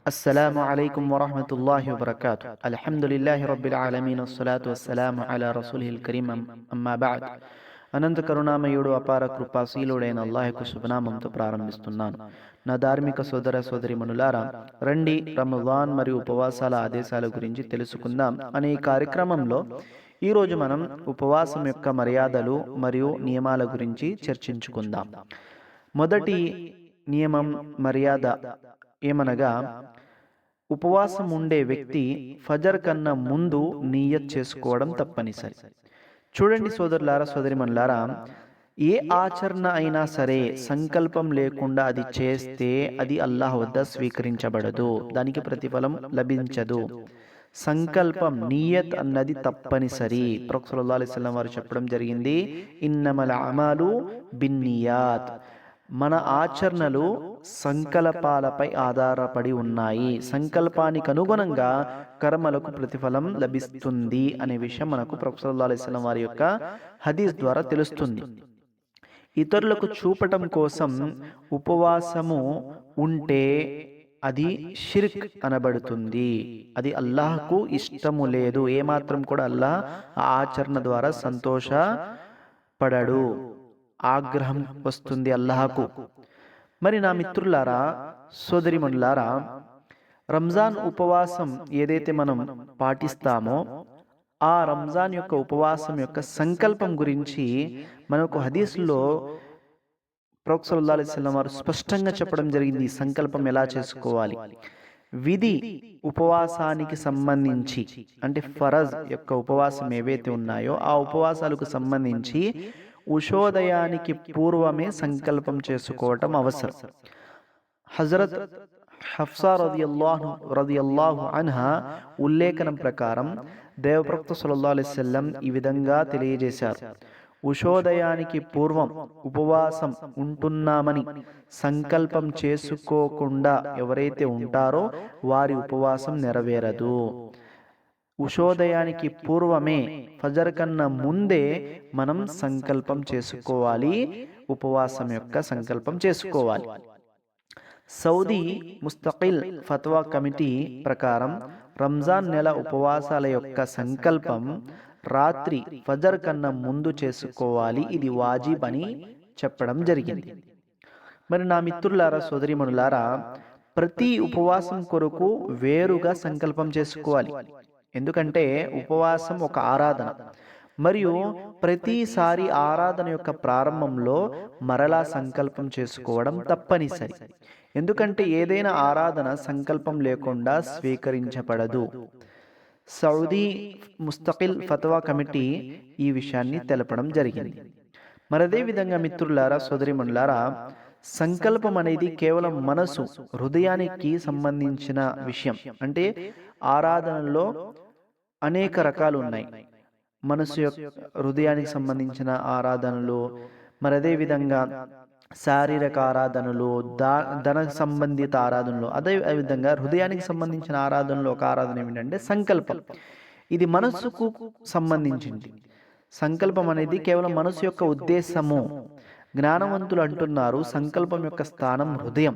అస్సలాము అలైకుం వరహ్మతుల్లాహి వబరకాతుహ్. అల్హమ్దులిల్లాహి రబ్బిల్ ఆలమీన్ వస్సలాతు వస్సలాము అలా రసూలిహిల్ కరీం అమ్మా బఅద్. అనంత కరుణామయుడు అపార కృపాశీలుడైన అల్లాహ్కు శుభనామంతో ప్రారంభిస్తున్నాను. నా ధార్మిక సోదర సోదరిమణులారా, రండి రమజాన్ మరియు ఉపవాసాల ఆదేశాల గురించి తెలుసుకుందాం అనే ఈ కార్యక్రమంలో ఈరోజు మనం ఉపవాసం యొక్క మర్యాదలు మరియు నియమాల గురించి చర్చించుకుందాం. మొదటి నియమం మర్యాద ఏమనగా, ఉపవాసం ఉండే వ్యక్తి ఫజర్ కన్నా ముందు నియత్ చేసుకోవడం తప్పనిసరి. చూడండి సోదరులారా, సోదరిమణులారా, ఏ ఆచరణ అయినా సరే సంకల్పం లేకుండా అది చేస్తే అది అల్లాహ్ వద్ద స్వీకరించబడదు, దానికి ప్రతిఫలం లభించదు. సంకల్పం నియత్ అన్నది తప్పనిసరి. ప్రవక్త సల్లల్లాహు అలైహి వసల్లం వారు చెప్పడం జరిగింది, ఇన్నమల్ అమాలు బిన్నియాత్. మన ఆచరణలు సంకల్పాలపై ఆధారపడి ఉన్నాయి. సంకల్పానికి అనుగుణంగా కర్మలకు ప్రతిఫలం లభిస్తుంది అనే విషయం మనకు ప్రవక్త సల్లల్లాహు అలైహి వసల్లం వారి యొక్క హదీస్ ద్వారా తెలుస్తుంది. ఇతరులకు చూపటం కోసం ఉపవాసము ఉంటే అది షిర్క్ అనబడుతుంది. అది అల్లాహ్కు ఇష్టము లేదు. ఏమాత్రం కూడా అల్లాహ్ ఆ ఆచరణ ద్వారా సంతోషపడడు, ఆగ్రహం వస్తుంది అల్లాహకు. మరి నా మిత్రులారా, సోదరిమణులారా, రంజాన్ ఉపవాసం ఏదైతే మనం పాటిస్తామో ఆ రంజాన్ యొక్క ఉపవాసం యొక్క సంకల్పం గురించి మనకు హదీసులో ప్రవక్త సల్లల్లాహు అలైహి వసల్లం వారు స్పష్టంగా చెప్పడం జరిగింది. ఈ సంకల్పం ఎలా చేసుకోవాలి. విధి ఉపవాసానికి సంబంధించి, అంటే ఫరజ్ యొక్క ఉపవాసం ఏవైతే ఉన్నాయో ఆ ఉపవాసాలకు సంబంధించి ఉషోదయానికి పూర్వమే సంకల్పం చేసుకోవటం అవసరం. హజరత్ హఫ్సా రదియల్లాహు అన్హా ఉల్లేఖనం ప్రకారం దేవప్రవక్త సల్లల్లాహు అలైహి వసల్లం ఈ విధంగా తెలియజేశారు: ఉషోదయానికి పూర్వం ఉపవాసం ఉంటున్నామని సంకల్పం చేసుకోకుండా ఎవరైతే ఉంటారో వారి ఉపవాసం నెరవేరదు. ఉషోదయానికి పూర్వమే, ఫజర్ కన్నా ముందే మనం సంకల్పం చేసుకోవాలి, ఉపవాసం యొక్క సంకల్పం చేసుకోవాలి. సౌదీ ముస్తకిల్ ఫత్వా కమిటీ ప్రకారం రంజాన్ నెల ఉపవాసాల యొక్క సంకల్పం రాత్రి ఫజర్ కన్నా ముందు చేసుకోవాలి. ఇది వాజిబ్ అని చెప్పడం జరిగింది. మరి నా మిత్రులారా, సోదరిమణులారా, ప్రతి ఉపవాసం కొరకు వేరుగా సంకల్పం చేసుకోవాలి. ఎందుకంటే ఉపవాసం ఒక ఆరాధన, మరియు ప్రతిసారి ఆరాధన యొక్క ప్రారంభంలో మరలా సంకల్పం చేసుకోవడం తప్పనిసరి. ఎందుకంటే ఏదైనా ఆరాధన సంకల్పం లేకుండా స్వీకరించబడదు. సౌదీ ముస్తకిల్ ఫత్వా కమిటీ ఈ విషయాన్ని తెలపడం జరిగింది. మరి అదే విధంగా మిత్రులారా, సోదరిమణులారా, సంకల్పం అనేది కేవలం మనసు, హృదయానికి సంబంధించిన విషయం. అంటే ఆరాధనలో అనేక రకాలు ఉన్నాయి. మనసు యొక్క హృదయానికి సంబంధించిన ఆరాధనలు, మరి అదే విధంగా శారీరక ఆరాధనలు, ధన సంబంధిత ఆరాధనలు, అదే విధంగా హృదయానికి సంబంధించిన ఆరాధనలు. ఒక ఆరాధన ఏమిటంటే సంకల్పం. ఇది మనసుకు సంబంధించింది. సంకల్పం అనేది కేవలం మనసు యొక్క ఉద్దేశము. జ్ఞానవంతులు అంటున్నారు, సంకల్పం యొక్క స్థానం హృదయం.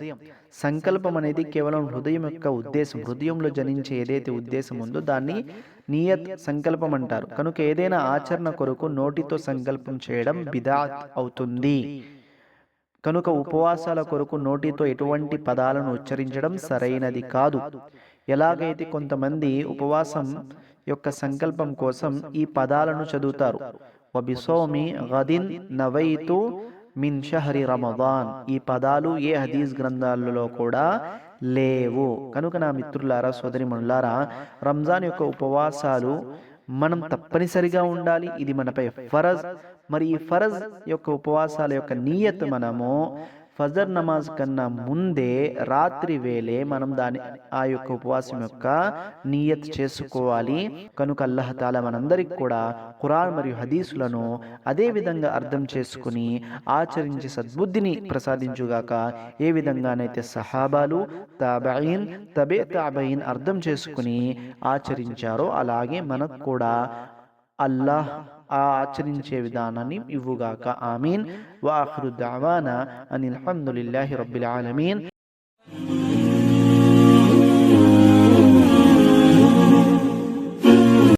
సంకల్పం అనేది కేవలం హృదయం యొక్క ఉద్దేశం. హృదయంలో జనించే ఏదైతే ఉద్దేశం ఉందో దాన్ని నియత్, సంకల్పం అంటారు. కనుక ఏదైనా ఆచరణ కొరకు నోటితో సంకల్పం చేయడం బిదాత్ అవుతుంది. కనుక ఉపవాసాల కొరకు నోటితో ఎటువంటి పదాలను ఉచ్చరించడం సరైనది కాదు. ఎలాగైతే కొంతమంది ఉపవాసం యొక్క సంకల్పం కోసం ఈ పదాలను చదువుతారు: వబిసౌమి గదిన్ నవైతు మిన్ షహరి రమదాన్. ఈ పదాలు ఏ హదీస్ గ్రంథాలలో కూడా లేవు. కనుక నా మిత్రులారా, సోదరిమణులారా, రంజాన్ యొక్క ఉపవాసాలు మనం తప్పనిసరిగా ఉండాలి. ఇది మనపై ఫరజ్. మరి ఈ ఫరజ్ యొక్క ఉపవాసాల యొక్క నియత్ మనము ఫజర్ నమాజ్ కన్నా ముందే రాత్రి వేళే మనం ఆ యొక్క ఉపవాసం యొక్క నియత్ చేసుకోవాలి. కనుక అల్లాహ్ తాలా మనందరికి కూడా ఖురాన్ మరియు హదీసులను అదే విధంగా అర్థం చేసుకుని ఆచరించే సద్బుద్ధిని ప్రసాదించుగాక. ఏ విధంగానైతే సహాబాలు, తాబঈన్, తబే తాబঈన్ అర్థం చేసుకుని ఆచరించారో అలాగే మనకు కూడా అల్లాహ్ ఆచరించే విధానాన్ని ఇవ్వుగాక. ఆమీన్. వా ఆఖిరు దఅవానా అనిల్ హమ్దులిల్లాహి రబ్బిల్ ఆలమీన్.